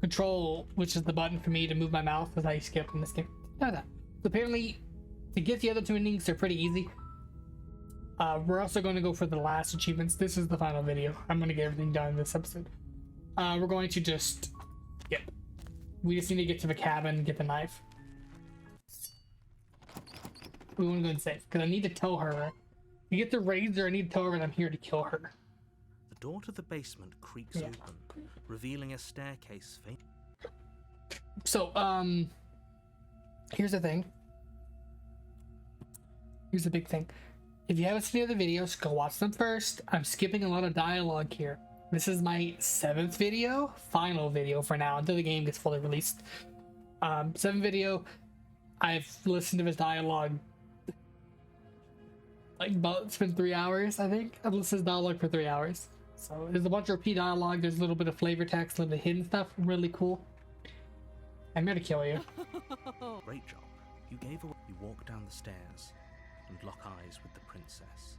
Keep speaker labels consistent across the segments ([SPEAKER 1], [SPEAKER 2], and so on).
[SPEAKER 1] control, which is the button for me to move my mouse, is how you skip in this game. No, that. So apparently, to get the other two endings, they're pretty easy. We're also going to go for the last achievements. This is the final video. I'm going to get everything done in this episode. We're going to just... Yep. We just need to get to the cabin and get the knife. We want to go and save, because I need to tell her. To get the razor, I need to tell her that I'm here to kill her.
[SPEAKER 2] The door to the basement creaks open, revealing a staircase.
[SPEAKER 1] So, here's the thing. Here's the big thing. If you haven't seen the other videos, go watch them first. I'm skipping a lot of dialogue here. This is my 7th video, final video for now, until the game gets fully released. 7th video. I've listened to this dialogue like it's been 3 hours, I think. I've listened to dialogue for 3 hours. So there's a bunch of repeat dialogue, there's a little bit of flavor text, a little bit of hidden stuff, really cool. I'm gonna kill you.
[SPEAKER 2] Great job. You walk down the stairs and lock eyes with the princess.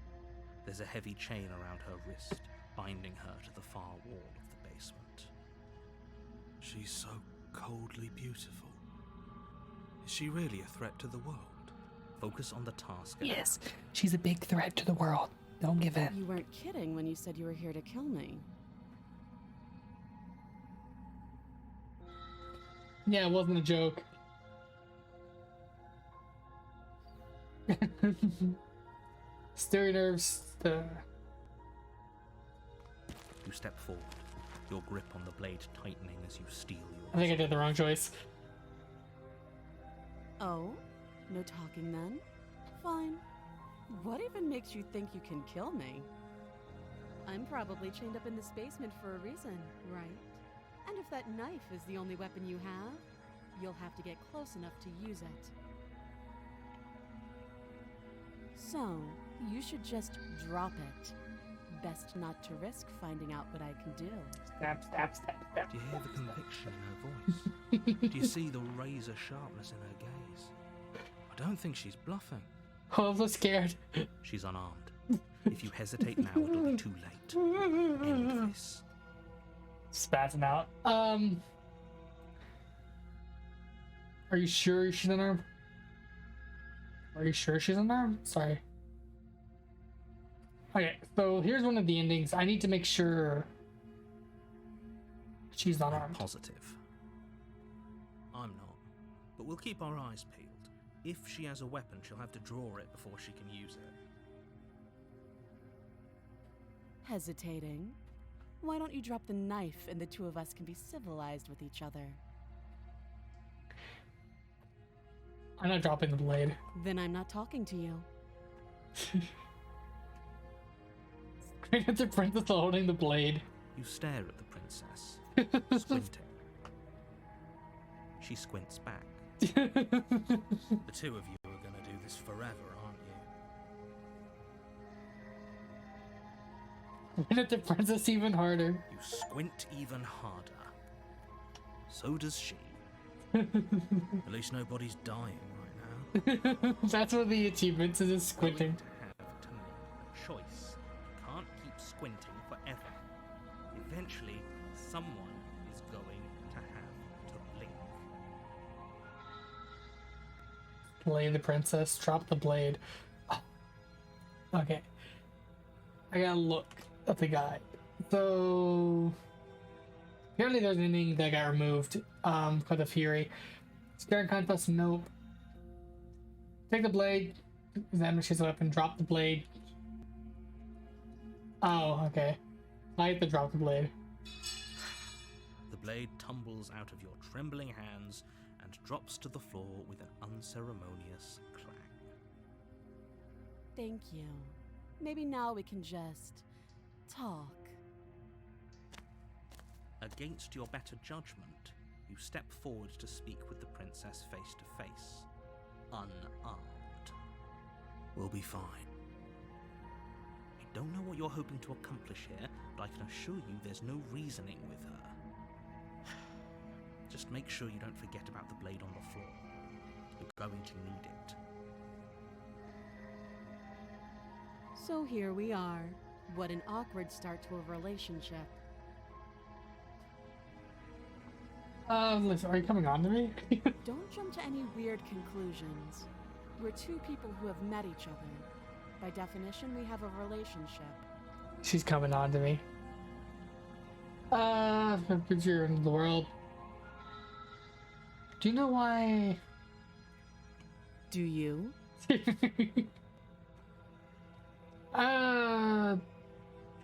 [SPEAKER 2] There's a heavy chain around her wrist, binding her to the far wall of the basement.
[SPEAKER 3] She's so coldly beautiful. Is she really a threat to the world?
[SPEAKER 2] Focus on the task.
[SPEAKER 1] Yes, she's a big threat to the world. Don't give in.
[SPEAKER 4] You weren't kidding when you said you were here to kill me.
[SPEAKER 1] Yeah, it wasn't a joke. Stir your nerves.
[SPEAKER 2] You step forward, your grip on the blade tightening as you steal your...
[SPEAKER 1] I think I did the wrong choice.
[SPEAKER 4] Oh? No talking then? Fine. What even makes you think you can kill me? I'm probably chained up in this basement for a reason, right? And if that knife is the only weapon you have, you'll have to get close enough to use it. So, you should just drop it. Best not to risk finding out what I can do.
[SPEAKER 1] Stab, stab, stab, stab.
[SPEAKER 2] Do you hear the conviction in her voice? Do you see the razor sharpness in her gaze? I don't think she's bluffing.
[SPEAKER 1] Oh, I'm so scared.
[SPEAKER 2] She's unarmed. If you hesitate now, it'll be too late. End this.
[SPEAKER 1] Spazzing out. Are you sure she's unarmed? Are you sure she's unarmed? Sorry. Okay, so here's one of the endings. I need to make sure she's not
[SPEAKER 2] I'm
[SPEAKER 1] armed.
[SPEAKER 2] positive. I'm not. But we'll keep our eyes peeled. If she has a weapon, she'll have to draw it before she can use it.
[SPEAKER 4] Hesitating? Why don't you drop the knife and the two of us can be civilized with each other?
[SPEAKER 1] I'm not dropping the blade.
[SPEAKER 4] Then I'm not talking to you.
[SPEAKER 1] Great at the princess holding the blade.
[SPEAKER 2] You stare at the princess, squinting. She squints back. The two of you are gonna do this forever, aren't you?
[SPEAKER 1] Great at the princess even harder.
[SPEAKER 2] You squint even harder. So does she. At least nobody's dying right now.
[SPEAKER 1] That's one of the achievements, is just squinting.
[SPEAKER 2] Have to make a choice. You can't keep squinting forever. Eventually, someone is going to have to blink.
[SPEAKER 1] Slay the princess, drop the blade. Oh. Okay. I gotta look at the guy. So apparently there's an ending that got removed for the Fury. Scaring contest, nope. Take the blade, examine she's a weapon, drop the blade. Oh, okay. I have to drop the blade.
[SPEAKER 2] The blade tumbles out of your trembling hands and drops to the floor with an unceremonious clang.
[SPEAKER 4] Thank you. Maybe now we can just talk.
[SPEAKER 2] Against your better judgment, you step forward to speak with the princess face to face, unarmed. We'll be fine. I don't know what you're hoping to accomplish here, but I can assure you there's no reasoning with her. Just make sure you don't forget about the blade on the floor. You're going to need it.
[SPEAKER 4] So here we are. What an awkward start to a relationship.
[SPEAKER 1] Listen, are you coming on to me?
[SPEAKER 4] Don't jump to any weird conclusions. We're two people who have met each other. By definition, we have a relationship.
[SPEAKER 1] She's coming on to me. Picture in the world. Do you know why?
[SPEAKER 4] Do you?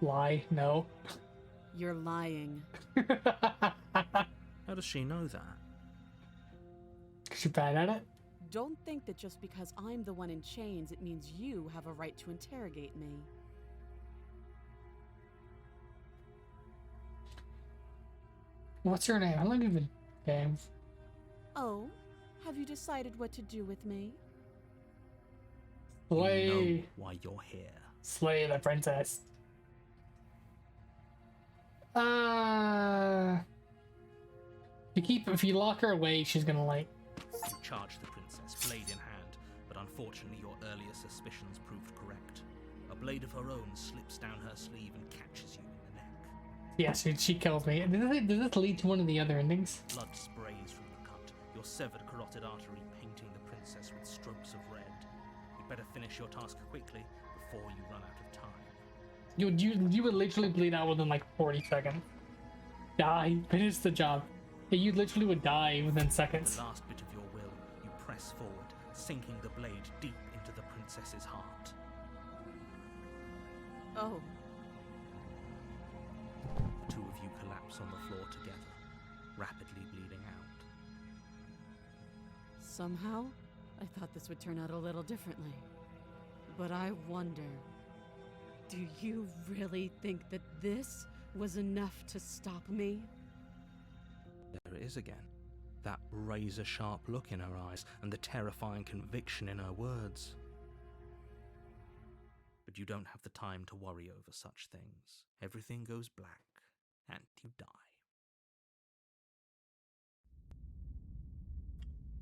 [SPEAKER 1] Lie? No.
[SPEAKER 4] You're lying.
[SPEAKER 2] How does she know that?
[SPEAKER 1] She's bad at it.
[SPEAKER 4] Don't think that just because I'm the one in chains, it means you have a right to interrogate me.
[SPEAKER 1] What's your name? I don't even. Damn.
[SPEAKER 4] Oh, have you decided what to do with me?
[SPEAKER 1] Slay.
[SPEAKER 2] You know why you're here.
[SPEAKER 1] Slay the princess. If you lock her away, she's gonna like.
[SPEAKER 2] You charge the princess, blade in hand, but unfortunately your earlier suspicions proved correct. A blade of her own slips down her sleeve and catches you in the neck.
[SPEAKER 1] Yeah, she kills me. Does this lead to one of the other endings?
[SPEAKER 2] Blood sprays from the cut, your severed carotid artery painting the princess with strokes of red. You'd better finish your task quickly before you run out of time.
[SPEAKER 1] You would literally bleed out within like 40 seconds. Die. Finish the job. Yeah, you literally would die within seconds.
[SPEAKER 2] The last bit of your will, you press forward, sinking the blade deep into the princess's heart.
[SPEAKER 4] Oh,
[SPEAKER 2] The two of you collapse on the floor together, rapidly bleeding out.
[SPEAKER 4] somehow, I thought this would turn out a little differently. But I wonder, do you really think that this was enough to stop me?
[SPEAKER 2] There it is again. That razor-sharp look in her eyes and the terrifying conviction in her words. But you don't have the time to worry over such things. Everything goes black, and you die.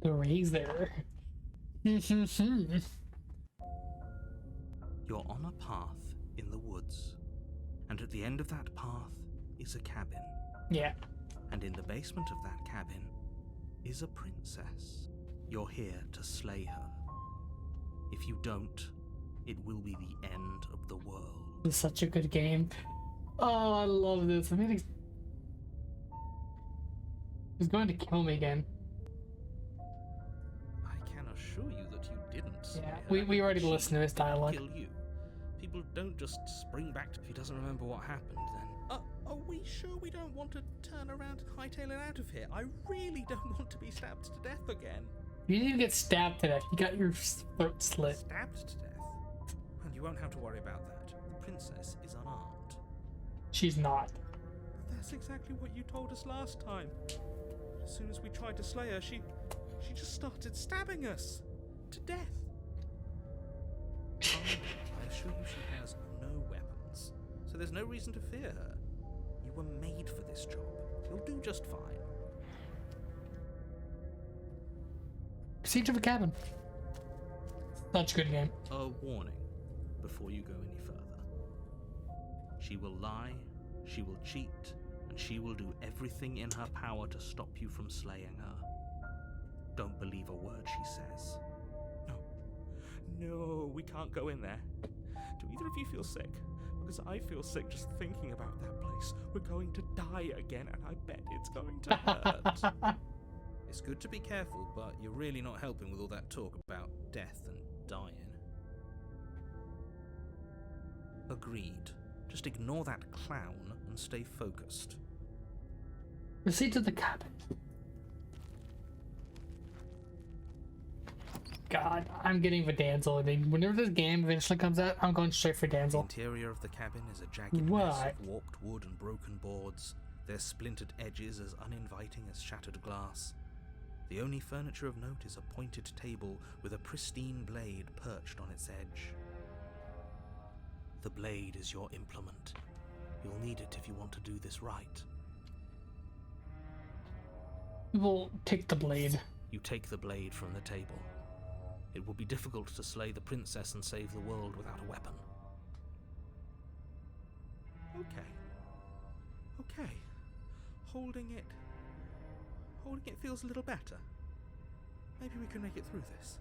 [SPEAKER 1] The razor.
[SPEAKER 2] You're on a path in the woods, and at the end of that path is a cabin.
[SPEAKER 1] Yeah.
[SPEAKER 2] And in the basement of that cabin is a princess. You're here to slay her. If you don't, it will be the end of the world.
[SPEAKER 1] It's such a good game. Oh, I love this. I mean, he's going to kill me again.
[SPEAKER 2] I can assure you that you didn't slay
[SPEAKER 1] Yeah,
[SPEAKER 2] her.
[SPEAKER 1] we already
[SPEAKER 2] She
[SPEAKER 1] listened to his dialogue.
[SPEAKER 2] Kill you. People don't just spring back if he doesn't remember what happened, then. Are we sure we don't want to turn around and hightail it out of here? I really don't want to be stabbed to death again.
[SPEAKER 1] You didn't even get stabbed to death. You got your throat slit.
[SPEAKER 2] Stabbed to death? And you won't have to worry about that. The princess is unarmed.
[SPEAKER 1] She's not.
[SPEAKER 2] That's exactly what you told us last time. As soon as we tried to slay her, she just started stabbing us to death. I assure you she has no weapons, so there's no reason to fear her. You were made for this job. You'll do just fine.
[SPEAKER 1] Siege of a cabin. Such a good game.
[SPEAKER 2] A warning before you go any further. She will lie, she will cheat, and she will do everything in her power to stop you from slaying her. Don't believe a word she says. No, we can't go in there. Do either of you feel sick? Because I feel sick just thinking about that place. We're going to die again, and I bet it's going to hurt. It's good to be careful, but you're really not helping with all that talk about death and dying. Agreed. Just ignore that clown and stay focused.
[SPEAKER 1] Proceed to the cabin. God, I'm getting Verdanzel. Whenever this game eventually comes out, I'm going straight for
[SPEAKER 2] The
[SPEAKER 1] Danzel.
[SPEAKER 2] interior of the cabin is a jagged mess
[SPEAKER 1] What?
[SPEAKER 2] of warped wood and broken boards, their splintered edges as uninviting as shattered glass. The only furniture of note is a pointed table with a pristine blade perched on its edge. The blade is your implement. You'll need it if you want to do this right.
[SPEAKER 1] We'll take the blade.
[SPEAKER 2] You take the blade from the table. It will be difficult to slay the princess and save the world without a weapon. Okay. Holding it
[SPEAKER 3] Holding it feels a little better. Maybe we can make it through this.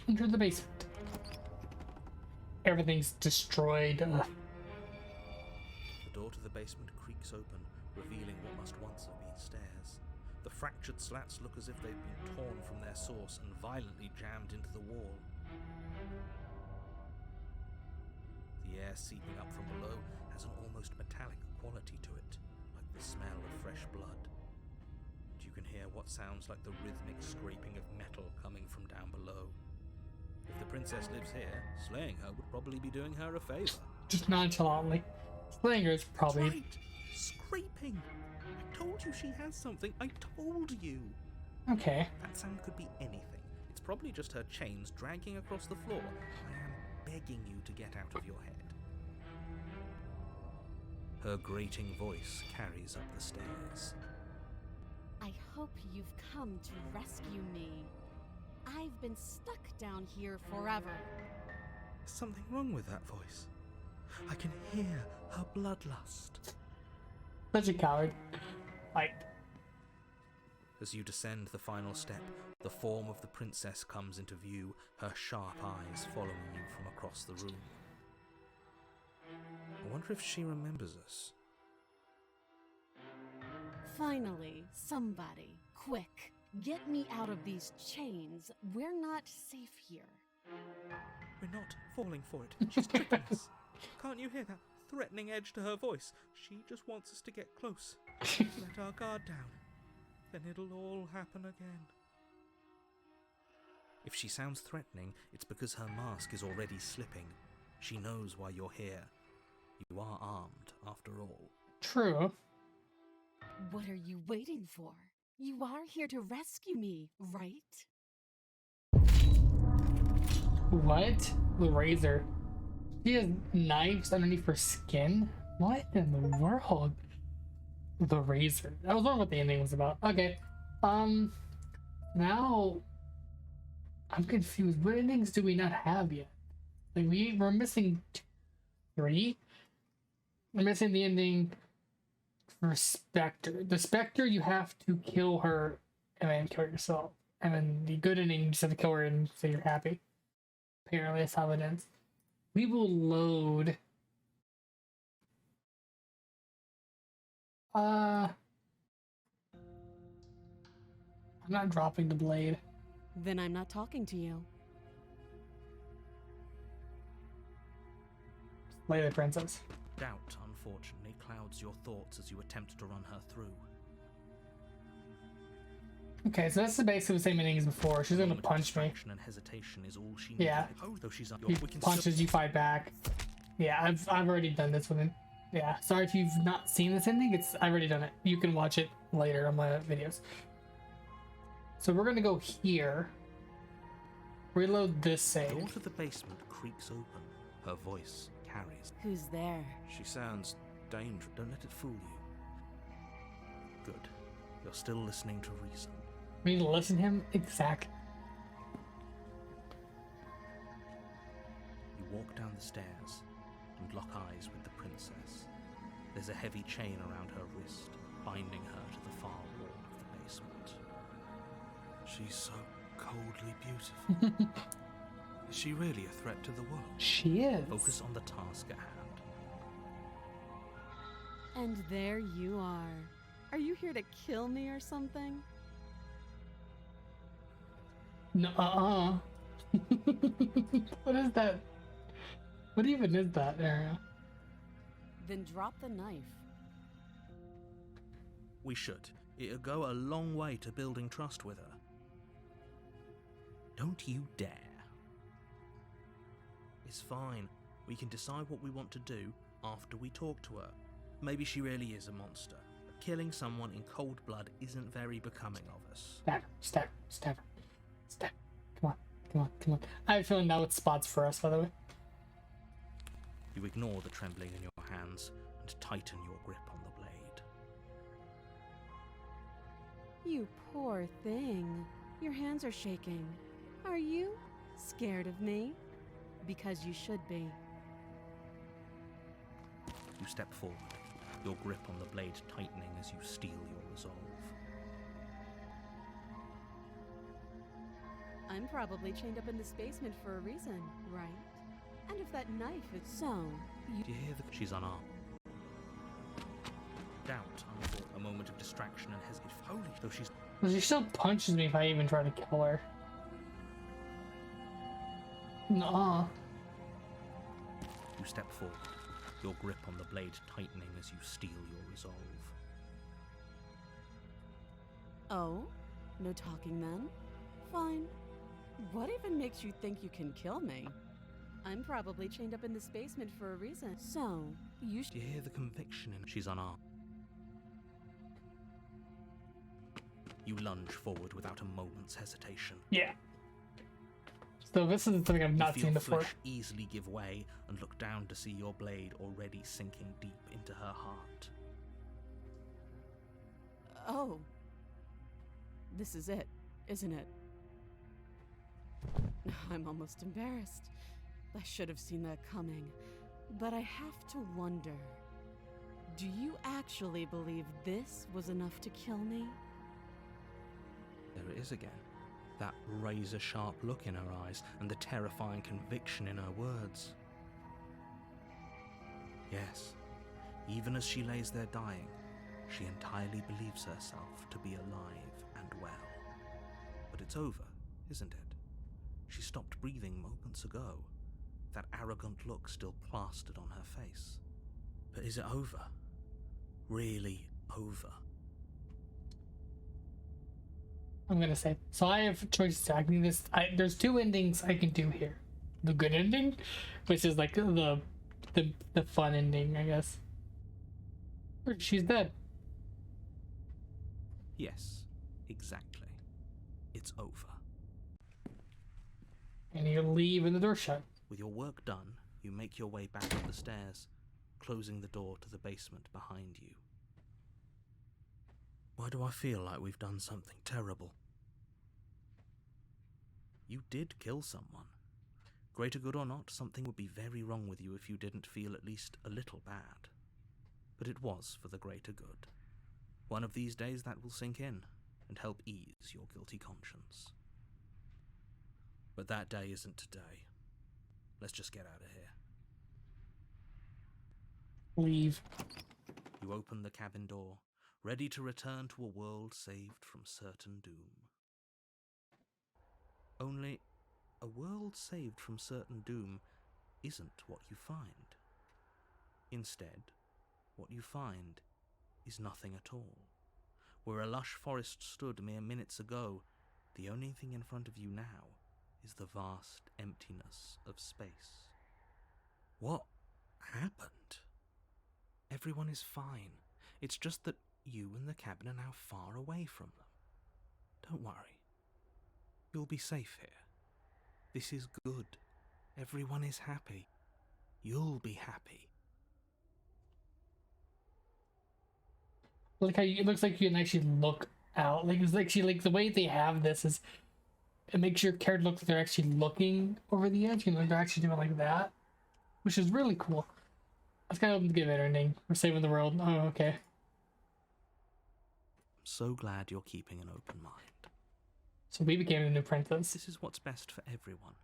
[SPEAKER 1] Enter the basement. Everything's destroyed.
[SPEAKER 3] The door to the basement creaks open, revealing what must once have been stairs. The fractured slats look as if they've been torn from their source and violently jammed into the wall. The air seeping up from below has an almost metallic quality to it, like the smell of fresh blood. And you can hear what sounds like the rhythmic scraping of metal coming from down below. If the princess lives here, slaying her would probably be doing her a favor.
[SPEAKER 1] Just nonchalantly. Slaying her is probably.
[SPEAKER 3] That's right! Scraping! I told you she has something. I told you!
[SPEAKER 1] Okay.
[SPEAKER 3] That sound could be anything. It's probably just her chains dragging across the floor. I am begging you to get out of your head. Her grating voice carries up the stairs.
[SPEAKER 4] I hope you've come to rescue me. I've been stuck down here forever.
[SPEAKER 3] There's something wrong with that voice. I can hear her bloodlust.
[SPEAKER 1] Such a coward. Like,
[SPEAKER 3] As you descend the final step, the form of the princess comes into view, her sharp eyes following you from across the room. I wonder if she remembers us.
[SPEAKER 4] Finally, somebody, quick, get me out of these chains. We're not safe here.
[SPEAKER 3] We're not falling for it. She's tricking us. Can't you hear that threatening edge to her voice? She just wants us to get close. Let our guard down. Then it'll all happen again. If she sounds threatening, it's because her mask is already slipping. She knows why you're here. You are armed, after all.
[SPEAKER 1] true.
[SPEAKER 4] What are you waiting for? You are here to rescue me, right?
[SPEAKER 1] What? The razor. She has knives underneath her skin? What in the world? The razor. I was wondering what the ending was about. Okay. Now I'm confused. What endings do we not have yet? Like we're missing 3. We're missing the ending for Spectre. The Spectre, you have to kill her and then kill yourself. And then the good ending, you just have to kill her and say you're happy. Apparently that's how it ends. We will load. I'm not dropping the blade.
[SPEAKER 4] Then I'm not talking to you.
[SPEAKER 1] Slay the princess.
[SPEAKER 3] Doubt, unfortunately, clouds your thoughts as you attempt to run her through.
[SPEAKER 1] Okay, so that's basically the same ending as before. She's gonna
[SPEAKER 3] Moment of
[SPEAKER 1] punch me.
[SPEAKER 3] distraction and hesitation is all she needed.
[SPEAKER 1] Yeah.
[SPEAKER 3] Though she's
[SPEAKER 1] He
[SPEAKER 3] we can
[SPEAKER 1] punches, you fight back. Yeah, I've already done this with him. Yeah, sorry if you've not seen this ending. I've already done it. You can watch it later on my videos. So we're gonna go here. Reload this
[SPEAKER 3] The door
[SPEAKER 1] save.
[SPEAKER 3] to the basement creaks open. Her voice carries.
[SPEAKER 4] Who's there?
[SPEAKER 3] She sounds dangerous. Don't let it fool you. Good. You're still listening to reason.
[SPEAKER 1] We need to listen to him exactly.
[SPEAKER 3] You walk down the stairs and lock eyes with the princess. There's a heavy chain around her wrist, binding her to the far wall of the basement. She's so coldly beautiful. Is she really a threat to the world?
[SPEAKER 1] She is.
[SPEAKER 3] Focus on the task at hand.
[SPEAKER 4] And there you are. Are you here to kill me or something?
[SPEAKER 1] No, What is that? What even is that area?
[SPEAKER 4] Then drop the knife.
[SPEAKER 3] We should. It'll go a long way to building trust with her. Don't you dare. It's fine. We can decide what we want to do after we talk to her. Maybe she really is a monster. But killing someone in cold blood isn't very becoming of us.
[SPEAKER 1] Stab her, stab her, stab her, stab her. Come on, come on, come on. I have a feeling now it's spots for us, by the way.
[SPEAKER 3] You ignore the trembling in your hands and tighten your grip on the blade.
[SPEAKER 4] You poor thing. Your hands are shaking. Are you scared of me? Because you should be.
[SPEAKER 3] You step forward,
[SPEAKER 2] your grip on the blade tightening as you steel your resolve.
[SPEAKER 4] I'm probably chained up in this basement for a reason, right? And if that knife is so,
[SPEAKER 2] Do you hear the... She's unarmed. Doubt, unthought, a moment of distraction and hesitation. Holy... Though she's...
[SPEAKER 1] Well, she still punches me if I even try to kill her. Nuh-uh.
[SPEAKER 2] You step forward, your grip on the blade tightening as you steel your resolve.
[SPEAKER 4] Oh? No talking then? Fine. What even makes you think you can kill me? I'm probably chained up in this basement for a reason. So, you
[SPEAKER 2] Do you hear the conviction in... She's unarmed. You lunge forward without a moment's hesitation.
[SPEAKER 1] Yeah. So this is something I've not
[SPEAKER 2] you
[SPEAKER 1] seen
[SPEAKER 2] feel
[SPEAKER 1] before.
[SPEAKER 2] flesh easily give way and look down to see your blade already sinking deep into her heart.
[SPEAKER 4] Oh. This is it, isn't it? I'm almost embarrassed. I should have seen that coming. But I have to wonder, do you actually believe this was enough to kill me?
[SPEAKER 2] There it is again. That razor-sharp look in her eyes and the terrifying conviction in her words. Yes, even as she lays there dying, she entirely believes herself to be alive and well. But it's over, isn't it? She stopped breathing moments ago, that arrogant look still plastered on her face. But is it over? Really over?
[SPEAKER 1] I'm gonna say. So I have choices. I can there's two endings I can do here. The good ending, which is like the fun ending, I guess. Or she's dead.
[SPEAKER 2] Yes, exactly. It's over.
[SPEAKER 1] And you leave and the door shut.
[SPEAKER 2] With your work done, you make your way back up the stairs, closing the door to the basement behind you. Why do I feel like we've done something terrible? You did kill someone. Greater good or not, something would be very wrong with you if you didn't feel at least a little bad. But it was for the greater good. One of these days that will sink in and help ease your guilty conscience. But that day isn't today. Let's just get out of here.
[SPEAKER 1] Leave.
[SPEAKER 2] You open the cabin door, ready to return to a world saved from certain doom. Only, a world saved from certain doom isn't what you find. Instead, what you find is nothing at all. Where a lush forest stood mere minutes ago, the only thing in front of you now is the vast emptiness of space. What happened? Everyone is fine. It's just that you and the cabin are now far away from them. Don't worry. You'll be safe here. This is good. Everyone is happy. You'll be happy.
[SPEAKER 1] Like how it looks like you can actually look out. Like it's actually like the way they have this is it makes your character look like they're actually looking over the edge. You know, they're actually doing like that, which is really cool. That's kind of a good ending. We're saving the world. Oh, okay.
[SPEAKER 2] I'm so glad you're keeping an open mind.
[SPEAKER 1] So we became a new princess.
[SPEAKER 2] This is what's best for everyone.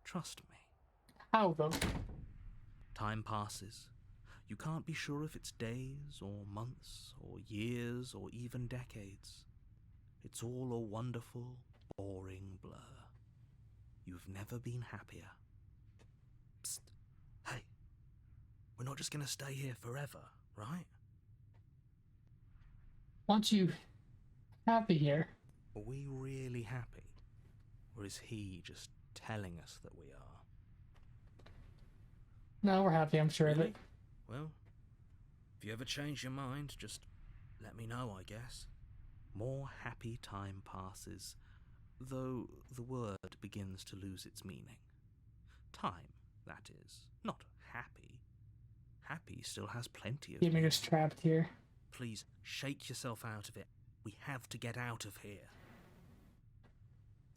[SPEAKER 2] Trust me.
[SPEAKER 1] How though?
[SPEAKER 2] Time passes. You can't be sure if it's days or months or years or even decades. It's all a wonderful, boring blur. You've never been happier. Psst. Hey. We're not just going to stay here forever, right?
[SPEAKER 1] Aren't you happy here?
[SPEAKER 2] Are we really happy? Or is he just telling us that we are?
[SPEAKER 1] No, we're happy, I'm sure of
[SPEAKER 2] Really?
[SPEAKER 1] it.
[SPEAKER 2] Well, if you ever change your mind, just let me know, I guess. More happy time passes, though the word begins to lose its meaning. Time, that is, not happy. Happy still has plenty of
[SPEAKER 1] Keeping
[SPEAKER 2] meaning.
[SPEAKER 1] us trapped here.
[SPEAKER 2] Please, shake yourself out of it. We have to get out of here.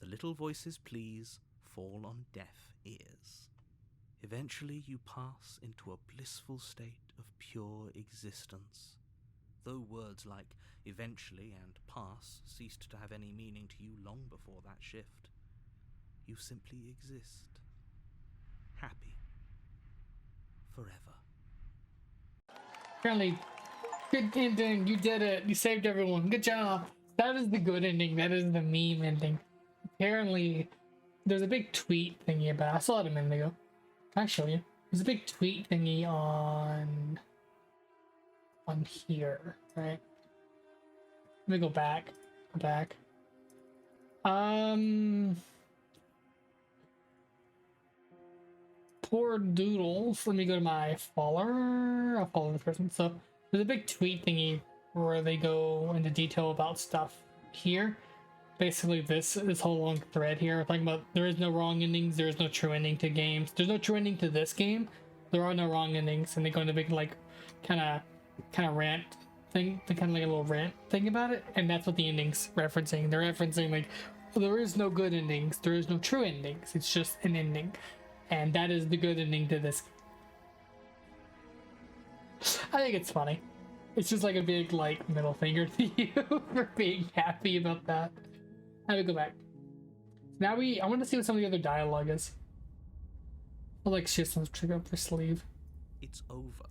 [SPEAKER 2] The little voices' pleas fall on deaf ears. Eventually you pass into a blissful state of pure existence. Though words like eventually and pass ceased to have any meaning to you long before that shift, you simply exist. Happy. Forever.
[SPEAKER 1] Apparently, good ending. You did it. You saved everyone. Good job. That is the good ending. That is the meme ending. Apparently, there's a big tweet thingy about. I saw it a minute ago. Can I show you? There's a big tweet thingy on here, right? Let me go back. Go back. Poor Doodles. Let me go to my follower. I'll follow this person. So there's a big tweet thingy where they go into detail about stuff here. Basically, this whole long thread here talking about there is no wrong endings, there is no true ending to games. There's no true ending to this game. There are no wrong endings, and they go into big like kind of rant thing, kind of like a little rant thing about it, and that's what the endings referencing. They're referencing like there is no good endings, there is no true endings. It's just an ending, and that is the good ending to this. I think it's funny. It's just like a big like middle finger to you for being happy about that. How do we go back? Now I want to see what some of the other dialogue is. I'll like shift some trigger up her sleeve.
[SPEAKER 2] It's over.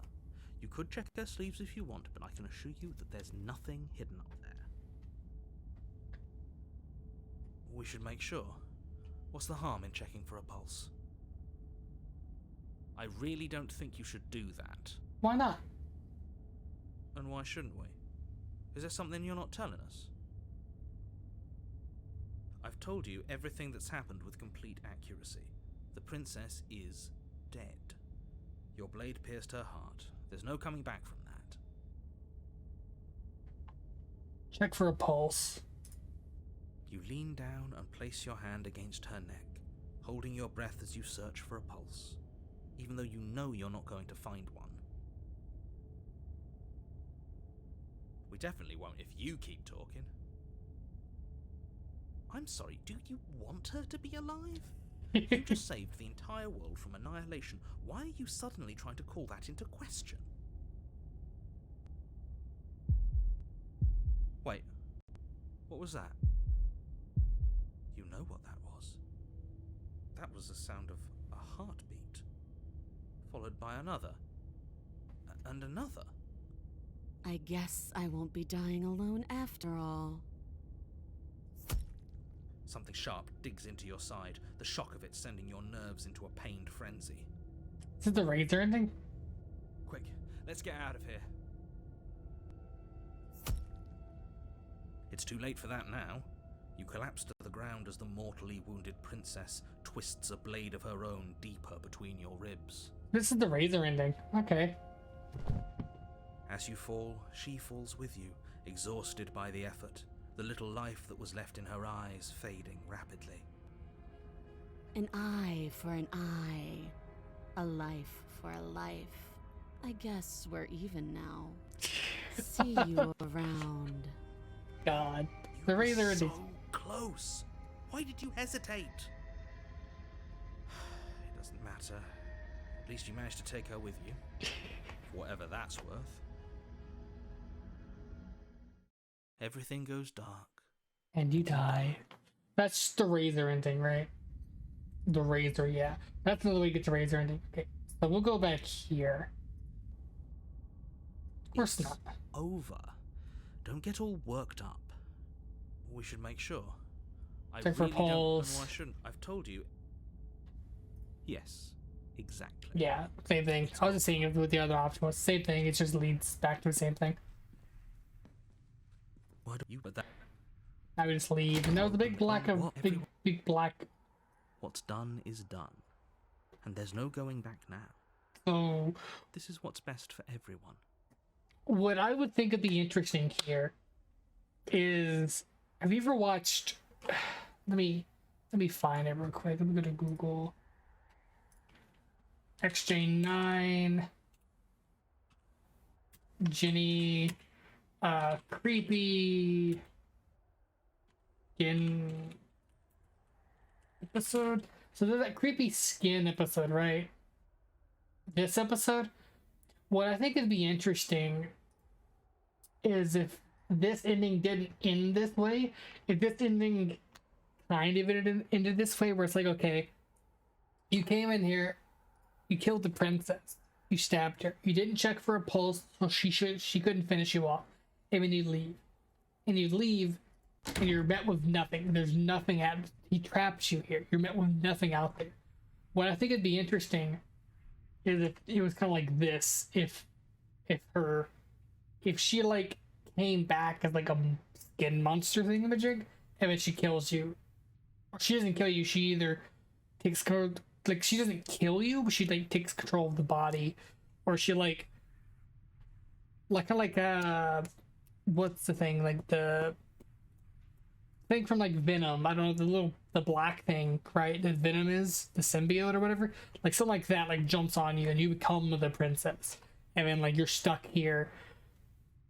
[SPEAKER 2] You could check her sleeves if you want, but I can assure you that there's nothing hidden up there. We should make sure. What's the harm in checking for a pulse? I really don't think you should do that.
[SPEAKER 1] Why not?
[SPEAKER 2] And why shouldn't we? Is there something you're not telling us? I've told you everything that's happened with complete accuracy. The princess is dead. Your blade pierced her heart. There's no coming back from that.
[SPEAKER 1] Check for a pulse.
[SPEAKER 2] You lean down and place your hand against her neck, holding your breath as you search for a pulse, even though you know you're not going to find one. We definitely won't if you keep talking. I'm sorry, do you want her to be alive? You just saved the entire world from annihilation. Why are you suddenly trying to call that into question? Wait, what was that? You know what that was. That was the sound of a heartbeat, followed by another, and another.
[SPEAKER 4] I guess I won't be dying alone after all.
[SPEAKER 2] Something sharp digs into your side, the shock of it sending your nerves into a pained frenzy.
[SPEAKER 1] Is it the razor ending?
[SPEAKER 2] Quick, let's get out of here. It's too late for that now. You collapse to the ground as the mortally wounded princess twists a blade of her own deeper between your ribs.
[SPEAKER 1] This is the razor ending. Okay.
[SPEAKER 2] As you fall, she falls with you, exhausted by the effort, the little life that was left in her eyes fading rapidly.
[SPEAKER 4] An eye for an eye. A life for a life. I guess we're even now. See you around.
[SPEAKER 1] God.
[SPEAKER 2] You
[SPEAKER 1] The
[SPEAKER 2] were
[SPEAKER 1] razor
[SPEAKER 2] so
[SPEAKER 1] ending.
[SPEAKER 2] close. Why did you hesitate? It doesn't matter. At least you managed to take her with you. For whatever that's worth. Everything goes dark.
[SPEAKER 1] And you die. That's the razor ending, right? The razor, yeah. That's another way to get the razor ending. Okay, so we'll go back here. Of course
[SPEAKER 2] It's
[SPEAKER 1] not.
[SPEAKER 2] over. Don't get all worked up. We should make sure. I
[SPEAKER 1] Check for
[SPEAKER 2] really don't, and
[SPEAKER 1] pulse.
[SPEAKER 2] why shouldn't? I've told you. Yes, exactly.
[SPEAKER 1] Yeah, same thing. I was just seeing if what the other option was. Same thing, it just leads back to the same thing.
[SPEAKER 2] Why don't you? But that.
[SPEAKER 1] I would just leave. And there was a big black of
[SPEAKER 2] What?
[SPEAKER 1] big black.
[SPEAKER 2] What's done is done, and there's no going back now.
[SPEAKER 1] So
[SPEAKER 2] This is what's best for everyone.
[SPEAKER 1] what I would think would be interesting here is, have you ever watched, let me find it real quick. Let me go to Google. XJ9 Jenny creepy skin episode. So there's that creepy skin episode, right? this episode. What I think would be interesting is if this ending didn't end this way, if this ending kind of ended this way, where it's like, okay, you came in here, you killed the princess, you stabbed her, you didn't check for a pulse, so she couldn't finish you off, and then you leave, and you're met with nothing. There's nothing at. He traps you here. You're met with nothing out there. What I think would be interesting is if it was kind of like this, if she like came back as like a skin monster thingamajig, and then she kills you, or she doesn't kill you. She either takes control, like she doesn't kill you, but she like takes control of the body, or she like kind of like what's the thing, like the thing from like Venom, I don't know, the black thing, right, that Venom is, the symbiote or whatever, like something like that, like jumps on you and you become the princess, and then like you're stuck here,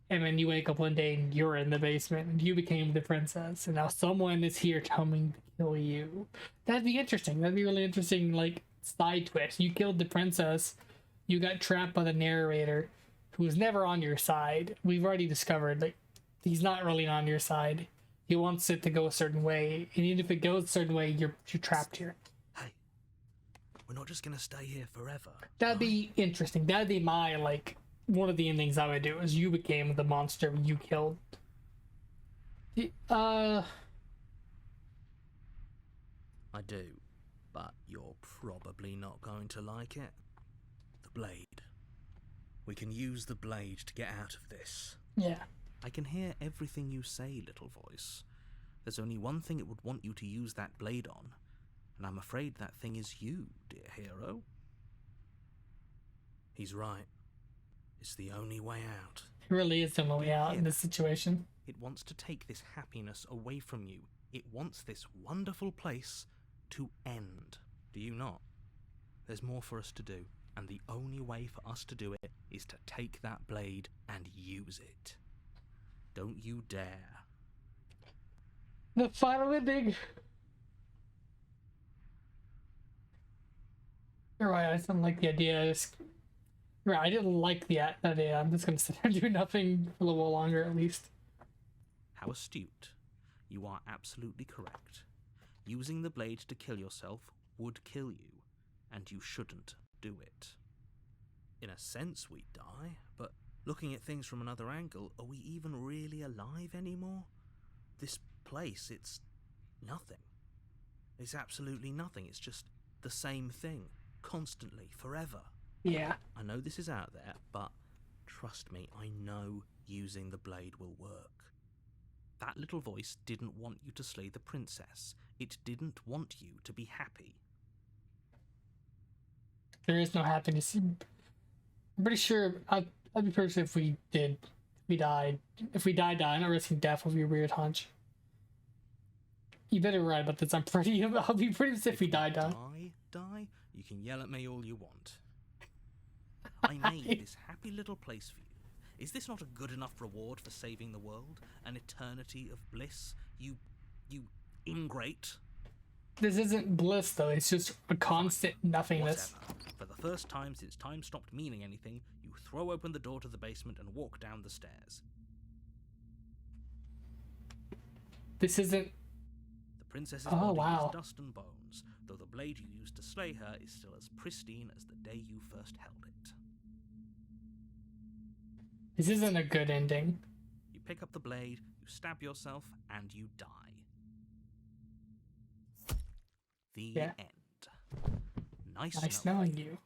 [SPEAKER 1] and then you wake up one day and you're in the basement and you became the princess, and now someone is here coming to kill you. That'd be interesting. That'd be really interesting, like side twist. You killed the princess, you got trapped by the narrator, who was never on your side. We've already discovered, like, he's not really on your side. He wants it to go a certain way, and even if it goes a certain way, you're trapped here.
[SPEAKER 3] Hey, we're not just gonna stay here forever.
[SPEAKER 1] That'd be interesting. That'd be my, like, one of the endings I would do, is you became the monster you killed.
[SPEAKER 3] I do, but you're probably not going to like it. The blade. We can use the blade to get out of this.
[SPEAKER 1] Yeah.
[SPEAKER 3] I can hear everything you say, little voice. There's only one thing it would want you to use that blade on, and I'm afraid that thing is you, dear hero. He's right. It's the only way out.
[SPEAKER 1] It really is the only way out in this situation.
[SPEAKER 3] It wants to take this happiness away from you. It wants this wonderful place to end. Do you not? There's more for us to do, and the only way for us to do it is to take that blade and use it. Don't you dare.
[SPEAKER 1] The final ending. You're right, I just don't like the idea. You're right, I didn't like the idea. I'm just gonna sit there and do nothing for a little longer at least.
[SPEAKER 3] How astute. You are absolutely correct. Using the blade to kill yourself would kill you, and you shouldn't do it. In a sense, we'd die, but looking at things from another angle, are we even really alive anymore? This place, it's nothing. It's absolutely nothing. It's just the same thing, constantly, forever.
[SPEAKER 1] Yeah.
[SPEAKER 3] I know this is out there, but trust me, I know using the blade will work. That little voice didn't want you to slay the princess. It didn't want you to be happy.
[SPEAKER 1] There is no happiness. I'm pretty sure, I'd be pretty sure if we died. If we died, I'm not risking death would be a weird hunch. You better write about this. I'll be pretty sick if we die.
[SPEAKER 3] Die? You can yell at me all you want. I made this happy little place for you. Is this not a good enough reward for saving the world? An eternity of bliss? You ingrate?
[SPEAKER 1] This isn't bliss, though. It's just a constant nothingness.
[SPEAKER 3] Whatever. For the first time since time stopped meaning anything, you throw open the door to the basement and walk down the stairs.
[SPEAKER 1] This isn't...
[SPEAKER 3] The princess's body
[SPEAKER 1] wow.
[SPEAKER 3] is dust and bones, though the blade you used to slay her is still as pristine as the day you first held it.
[SPEAKER 1] This isn't a good ending.
[SPEAKER 3] You pick up the blade, you stab yourself, and you die. The end.
[SPEAKER 1] Nice knowing you.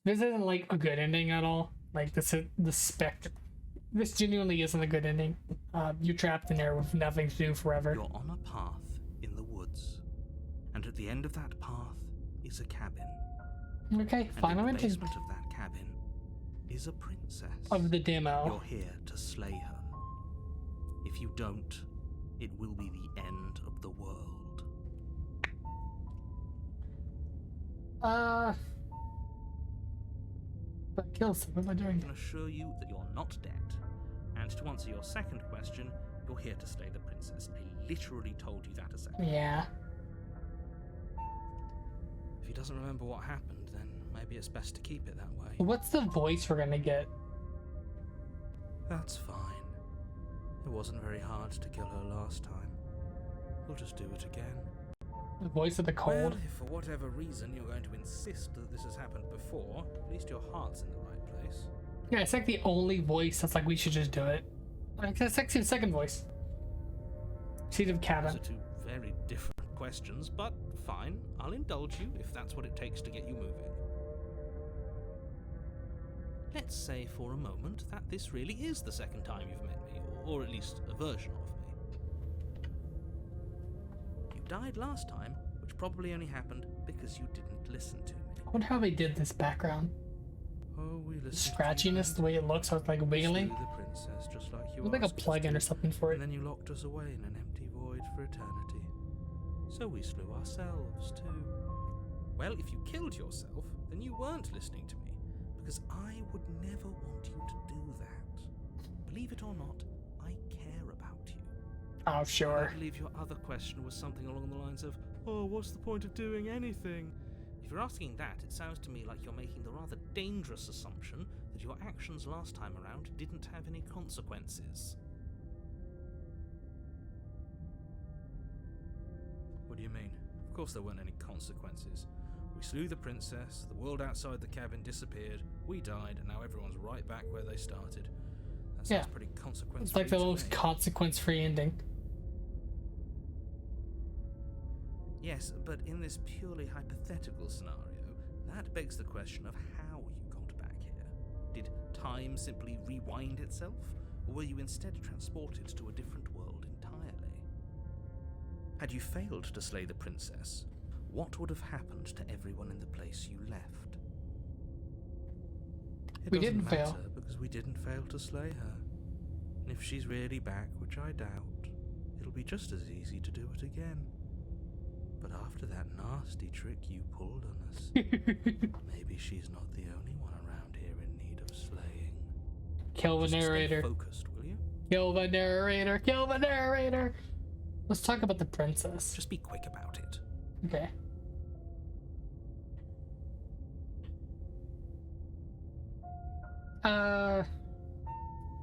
[SPEAKER 1] This isn't like a good ending at all. Like this is the spectre. This genuinely isn't a good ending. You're trapped in there with nothing to do forever.
[SPEAKER 3] You're on a path in the woods, and at the end of that path is a cabin.
[SPEAKER 1] Okay,
[SPEAKER 3] and
[SPEAKER 1] final
[SPEAKER 3] in the
[SPEAKER 1] ending
[SPEAKER 3] basement of that cabin is a princess.
[SPEAKER 1] of the demo.
[SPEAKER 3] You're here to slay her. If you don't, it will be the end of the world.
[SPEAKER 1] But kills him. What am I doing?
[SPEAKER 3] I can assure you that you're not dead. And to answer your second question, you're here to slay the princess. I literally told you that a second ago.
[SPEAKER 1] Yeah.
[SPEAKER 3] If he doesn't remember what happened, then maybe it's best to keep it that way.
[SPEAKER 1] What's the voice we're gonna get?
[SPEAKER 3] That's fine. It wasn't very hard to kill her last time. We'll just do it again.
[SPEAKER 1] The voice of the cold?
[SPEAKER 3] Well, if for whatever reason you're going to insist that this has happened before, at least your heart's in the right place.
[SPEAKER 1] Yeah, it's like the only voice that's like, we should just do it. Like, that's actually the second voice. Seat of
[SPEAKER 3] Those
[SPEAKER 1] cabin.
[SPEAKER 3] are two very different questions, but fine. I'll indulge you if that's what it takes to get you moving. Let's say for a moment that this really is the second time you've met me, or at least a version of me. You died last time, which probably only happened because you didn't listen to me.
[SPEAKER 1] I wonder how they did this background.
[SPEAKER 3] Oh, we listened
[SPEAKER 1] Scratchiness, the way it looks, so it's like wiggling.
[SPEAKER 3] Slew the princess just like you
[SPEAKER 1] It's like a
[SPEAKER 3] asked us
[SPEAKER 1] plugin
[SPEAKER 3] to,
[SPEAKER 1] or something for it.
[SPEAKER 3] and then you locked us away in an empty void for eternity. So we slew ourselves too. Well, if you killed yourself, then you weren't listening to me, because I would never want you to do that. Believe it or not, I care about you.
[SPEAKER 1] Oh, sure.
[SPEAKER 3] I believe your other question was something along the lines of, oh, what's the point of doing anything? If you're asking that, it sounds to me like you're making the rather dangerous assumption that your actions last time around didn't have any consequences. What do you mean? Of course there weren't any consequences. We slew the princess, the world outside the cabin disappeared, we died, and now everyone's right back where they started. That sounds pretty consequence-free.
[SPEAKER 1] It's like the
[SPEAKER 3] to
[SPEAKER 1] most
[SPEAKER 3] me.
[SPEAKER 1] consequence-free ending.
[SPEAKER 3] Yes, but in this purely hypothetical scenario, that begs the question of how you got back here. Did time simply rewind itself, or were you instead transported to a different world entirely? Had you failed to slay the princess, what would have happened to everyone in the place you left?
[SPEAKER 1] We didn't fail.
[SPEAKER 3] Because we didn't fail to slay her. And if she's really back, which I doubt, it'll be just as easy to do it again. But after that nasty trick you pulled on us, maybe she's not the only one around here in need of slaying.
[SPEAKER 1] Kill the
[SPEAKER 3] Just
[SPEAKER 1] narrator.
[SPEAKER 3] Stay focused, will you?
[SPEAKER 1] Kill the narrator. Kill the narrator. Let's talk about the princess.
[SPEAKER 3] Just be quick about it.
[SPEAKER 1] Okay.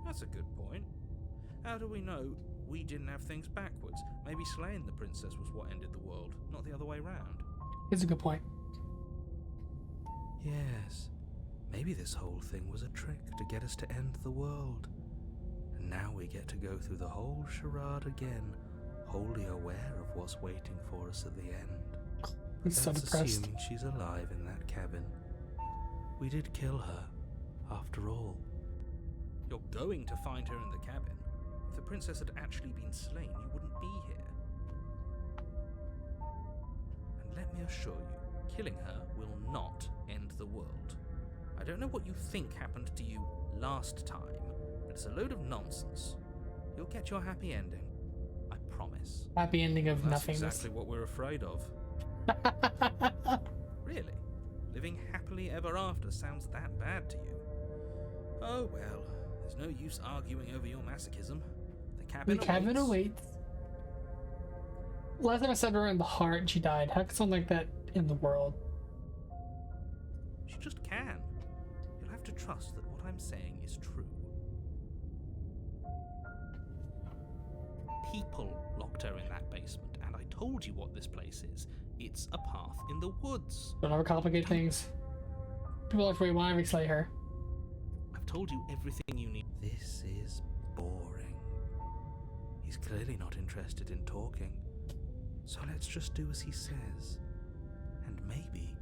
[SPEAKER 3] That's a good point. How do we know we didn't have things backwards? Maybe slaying the princess was what ended the world, not the other way round.
[SPEAKER 1] It's a good point.
[SPEAKER 3] Yes. Maybe this whole thing was a trick to get us to end the world. And now we get to go through the whole charade again, wholly aware of what's waiting for us at the end.
[SPEAKER 1] He's so
[SPEAKER 3] That's
[SPEAKER 1] depressed.
[SPEAKER 3] assuming she's alive in that cabin. We did kill her, after all. You're going to find her in the cabin. If the princess had actually been slain, you wouldn't be here. And let me assure you, killing her will not end the world. I don't know what you think happened to you last time, but it's a load of nonsense. You'll get your happy ending. I promise.
[SPEAKER 1] Happy ending of
[SPEAKER 3] That's
[SPEAKER 1] nothingness.
[SPEAKER 3] exactly what we're afraid of. Really? Living happily ever after sounds that bad to you? Oh well, there's no use arguing over your masochism. The cabin
[SPEAKER 1] The cabin awaits. Last time I said her in the heart and she died. How could something like that in the world?
[SPEAKER 3] She just can. You'll have to trust that what I'm saying is true. People locked her in that basement, and I told you what this place is. It's a path in the woods.
[SPEAKER 1] Don't overcomplicate things. People are afraid why we slay her.
[SPEAKER 3] I've told you everything you need. This is boring. He's clearly not interested in talking. So let's just do as he says. And maybe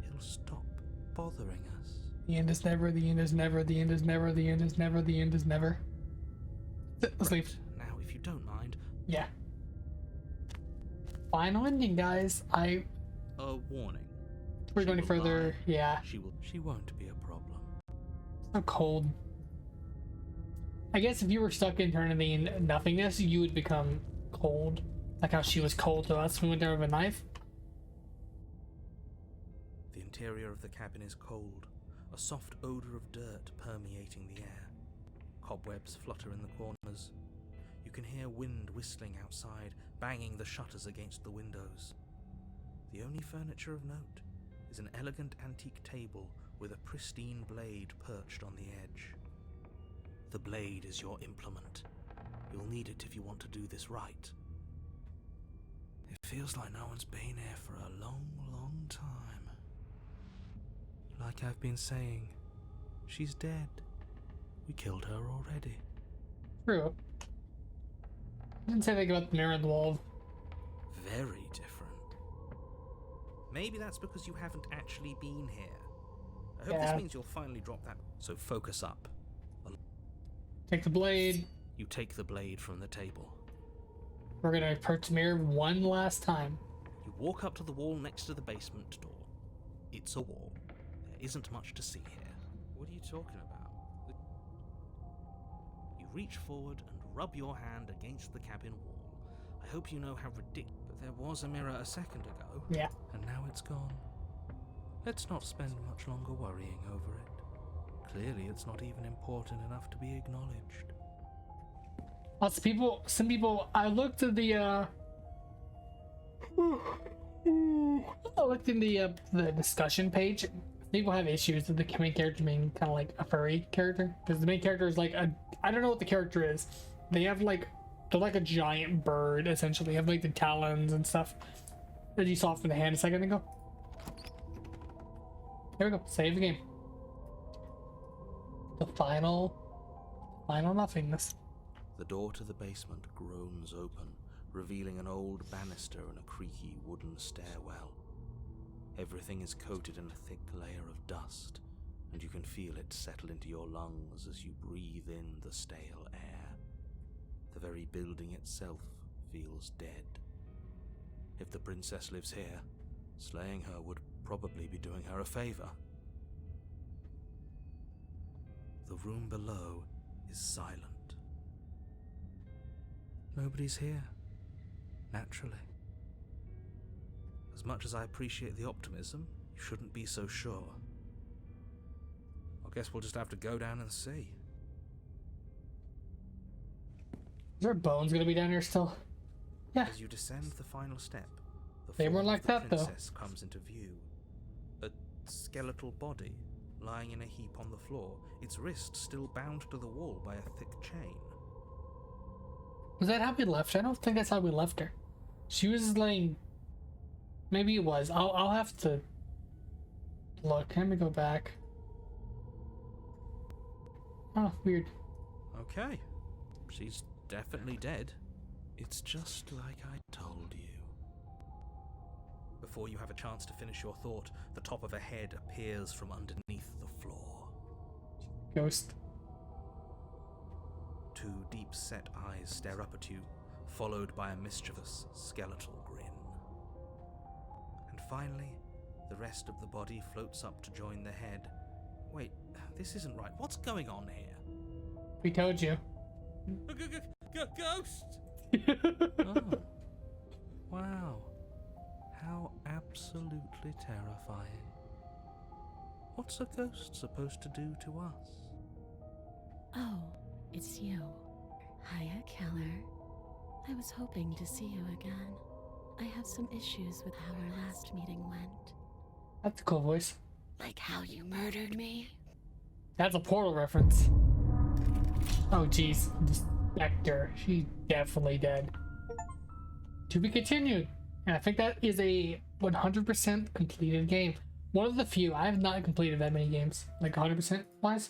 [SPEAKER 3] he'll stop bothering us.
[SPEAKER 1] The end is never, the end is never, the end is never, the end is never, the end is never. Let's leave.
[SPEAKER 3] Now, if you don't mind,
[SPEAKER 1] Yeah. Final ending, guys.
[SPEAKER 3] a warning.
[SPEAKER 1] We're
[SPEAKER 3] She
[SPEAKER 1] going
[SPEAKER 3] will
[SPEAKER 1] further.
[SPEAKER 3] lie.
[SPEAKER 1] Yeah.
[SPEAKER 3] She won't be a problem.
[SPEAKER 1] I'm cold. I guess if you were stuck in eternity in nothingness, you would become cold. Like how she was cold to us. We went there with a knife.
[SPEAKER 3] The interior of the cabin is cold, a soft odor of dirt permeating the air. Cobwebs flutter in the corners. You can hear wind whistling outside, banging the shutters against the windows. The only furniture of note is an elegant antique table with a pristine blade perched on the edge. The blade is your implement. You'll need it if you want to do this right. It feels like no one's been here for a long, long time. Like I've been saying, she's dead. We killed her already.
[SPEAKER 1] True. Didn't say anything about the mirror on the wall.
[SPEAKER 3] Very different. Maybe that's because you haven't actually been here. I hope this means you'll finally drop that. So focus up.
[SPEAKER 1] Take the blade.
[SPEAKER 3] You take the blade from the table.
[SPEAKER 1] We're gonna approach the mirror one last time.
[SPEAKER 3] You walk up to the wall next to the basement door. It's a wall. There isn't much to see here. What are you talking about? You reach forward and rub your hand against the cabin wall. I hope you know how ridiculous. But there was a mirror a second ago.
[SPEAKER 1] Yeah.
[SPEAKER 3] And now it's gone. Let's not spend much longer worrying over it. Clearly, it's not even important enough to be acknowledged.
[SPEAKER 1] Some people, I looked at the, I looked in the discussion page. People have issues with the main character being kind of like a furry character. Because the main character is like I don't know what the character is. They have like, they're like a giant bird, essentially. They have like the talons and stuff that you saw from the hand a second ago. There we go, save the game. The final nothingness.
[SPEAKER 3] The door to the basement groans open, revealing an old banister and a creaky wooden stairwell. Everything is coated in a thick layer of dust, and you can feel it settle into your lungs as you breathe in the stale air. The very building itself feels dead. If the princess lives here, slaying her would probably be doing her a favor. The room below is silent. Nobody's here, naturally. As much as I appreciate the optimism, you shouldn't be so sure. I guess we'll just have to go down and see.
[SPEAKER 1] Is there bones gonna be down here still? Yeah.
[SPEAKER 3] As you descend the final step, the
[SPEAKER 1] They
[SPEAKER 3] form
[SPEAKER 1] weren't like
[SPEAKER 3] of the
[SPEAKER 1] that, though.
[SPEAKER 3] princess comes into view. A skeletal body lying in a heap on the floor, its wrist still bound to the wall by a thick chain.
[SPEAKER 1] Was that how we left her? I don't think that's how we left her. She was laying. Maybe it was. I'll have to look. Let me go back. Oh, weird.
[SPEAKER 3] Okay, she's definitely dead. It's just like I told you. Before you have a chance to finish your thought, the top of a head appears from underneath the floor.
[SPEAKER 1] Ghost.
[SPEAKER 3] Two deep-set eyes stare up at you, followed by a mischievous, skeletal grin. And finally, the rest of the body floats up to join the head. Wait, this isn't right. What's going on here?
[SPEAKER 1] We told you.
[SPEAKER 3] Ghost! Oh. Wow. How absolutely terrifying. What's a ghost supposed to do to us?
[SPEAKER 4] Oh, it's you. Hiya, Keller. I was hoping to see you again. I have some issues with how our last meeting went.
[SPEAKER 1] That's a cool voice.
[SPEAKER 4] Like how you murdered me?
[SPEAKER 1] That's a Portal reference. Oh jeez, the Spectre. She's definitely dead. To be continued. And I think that is a 100% completed game. One of the few. I have not completed that many games. Like 100% wise.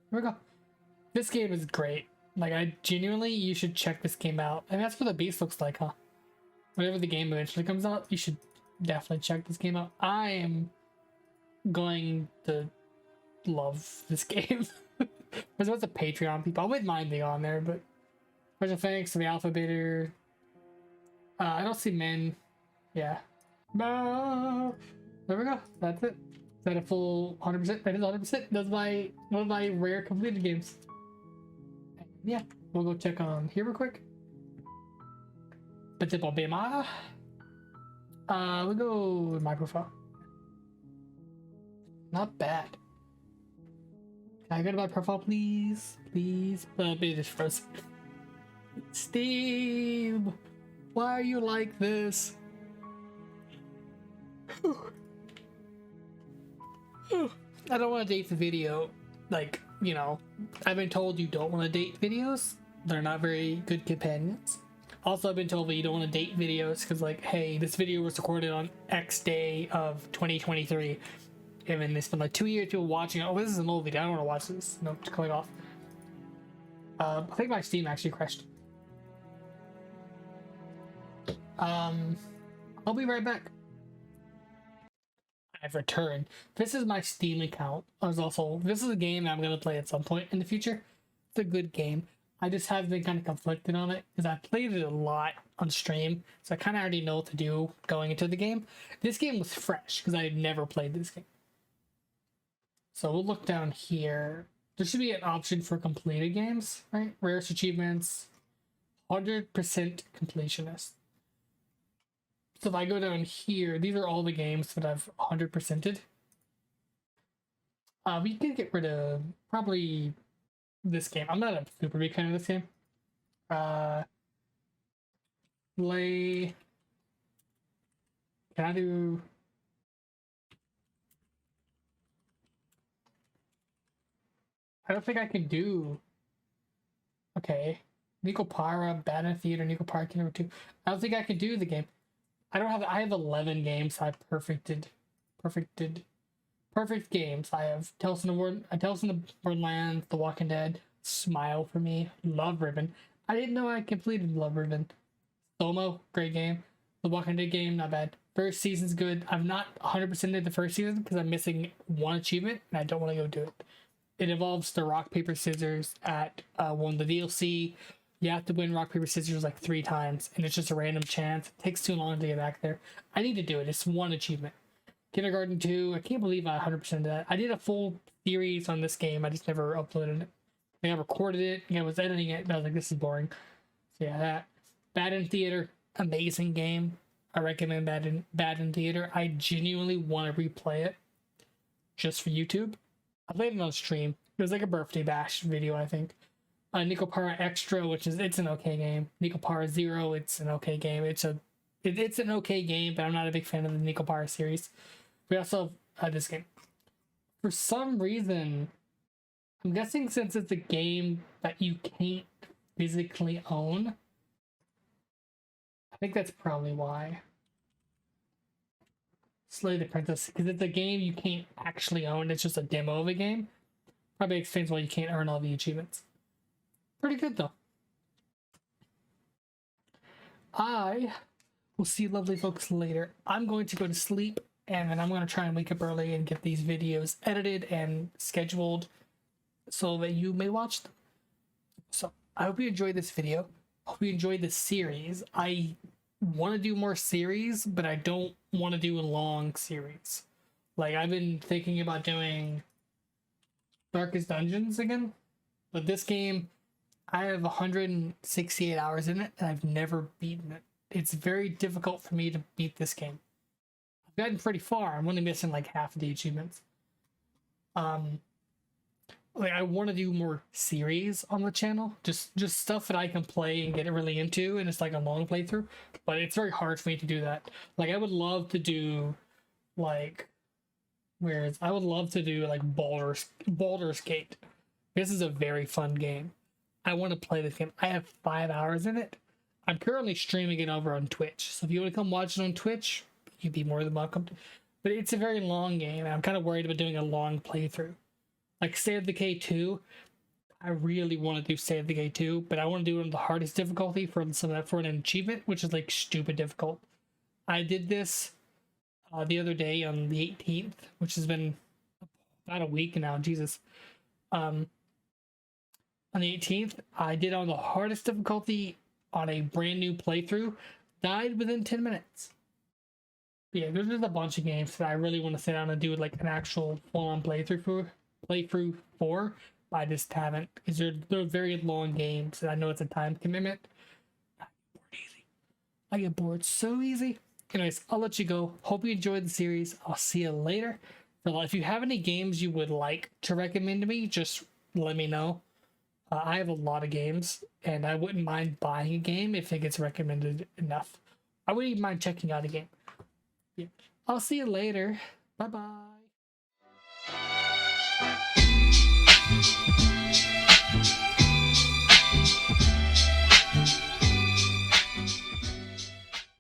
[SPEAKER 1] Here we go. This game is great. Like, I genuinely, you should check this game out. And that's what the beast looks like, huh? Whenever the game eventually comes out, you should definitely check this game out. I am going to love this game. There's lots of Patreon people. I wouldn't mind being on there, but special thanks to the Alpha Beta. I don't see men. Yeah. No. There we go. That's it. Is that a full 100%? That is 100%. That's one of my rare completed games. Yeah, we'll go check on here real quick. We'll go with my profile. Not bad. Can I go to my profile, please? Please? Be this first. Steve! Why are you like this? I don't want to date the video. Like, you know, I've been told you don't want to date videos. They're not very good companions. Also, I've been told that you don't want to date videos because, like, hey, this video was recorded on X day of 2023. And then it's been like 2 years people watching it. Oh, this is an old video. I don't want to watch this. No, just click off. I think my Steam actually crashed. I'll be right back. I've returned. This is my Steam account. This is a game I'm gonna play at some point in the future. It's a good game. I just have been kind of conflicted on it because I played it a lot on stream, so I kind of already know what to do going into the game. This game was fresh because I had never played this game. So we'll look down here. There should be an option for completed games, right? Rarest achievements, 100% completionist. So if I go down here, these are all the games that I've 100%ed. We can get rid of probably this game. I'm not a super big fan of this game. Play. Can I do? I don't think I can do. Okay, Nico Para, Battle Theater, Nico Para, number 2. I don't think I can do the game. I have 11 games I perfect games. I have Tales from the Borderlands, The Walking Dead, Smile for Me, Love Ribbon. I didn't know I completed Love Ribbon. Somo, great game. The Walking Dead game, not bad. First season's good. I'm not 100%ed the first season because I'm missing one achievement and I don't want to go do it. It involves the rock, paper, scissors at one of the DLC. You have to win rock, paper, scissors like 3 times, and it's just a random chance. It takes too long to get back there. I need to do it. It's one achievement. Kindergarten 2, I can't believe I 100%ed that. I did a full series on this game. I just never uploaded it. I recorded it, and I was editing it, and I was like, this is boring. So yeah, that. Bad in Theater, amazing game. I recommend Bad in Theater. I genuinely want to replay it just for YouTube. I played it on stream. It was like a birthday bash video, I think. Nico Para Extra, it's an okay game. Nico Para Zero, it's an okay game. It's an okay game, but I'm not a big fan of the Nico Para series. We also have this game. For some reason, I'm guessing since it's a game that you can't physically own, I think that's probably why. Slay the Princess, because it's a game you can't actually own. It's just a demo of a game. Probably explains why you can't earn all the achievements. Pretty good though. I will see you lovely folks later. I'm going to go to sleep and then I'm going to try and wake up early and get these videos edited and scheduled so that you may watch them. So I hope you enjoyed this video. Hope you enjoyed this series. I want to do more series, but I don't want to do a long series. Like, I've been thinking about doing Darkest Dungeons again, but this game, I have 168 hours in it, and I've never beaten it. It's very difficult for me to beat this game. I've gotten pretty far. I'm only missing like half of the achievements. Like, I want to do more series on the channel, just stuff that I can play and get really into, and it's like a long playthrough. But it's very hard for me to do that. Like, I would love to do like, Baldur's Gate. This is a very fun game. I want to play this game. I have 5 hours in it. I'm currently streaming it over on Twitch. So if you want to come watch it on Twitch, you'd be more than welcome. But it's a very long game, and I'm kind of worried about doing a long playthrough. Like State of Decay 2, I really want to do State of Decay 2, but I want to do it on the hardest difficulty for an achievement, which is like stupid difficult. I did this the other day on the 18th, which has been about a week now. Jesus. On the 18th, I did on the hardest difficulty on a brand new playthrough. Died within 10 minutes. But yeah, there's just a bunch of games that I really want to sit down and do like an actual full-on playthrough for. But I just haven't, because they're very long games, and I know it's a time commitment. I get bored so easy. Anyways, I'll let you go. Hope you enjoyed the series. I'll see you later. If you have any games you would like to recommend to me, just let me know. I have a lot of games, and I wouldn't mind buying a game if it gets recommended enough. I wouldn't even mind checking out a game. Yeah. I'll see you later. Bye-bye.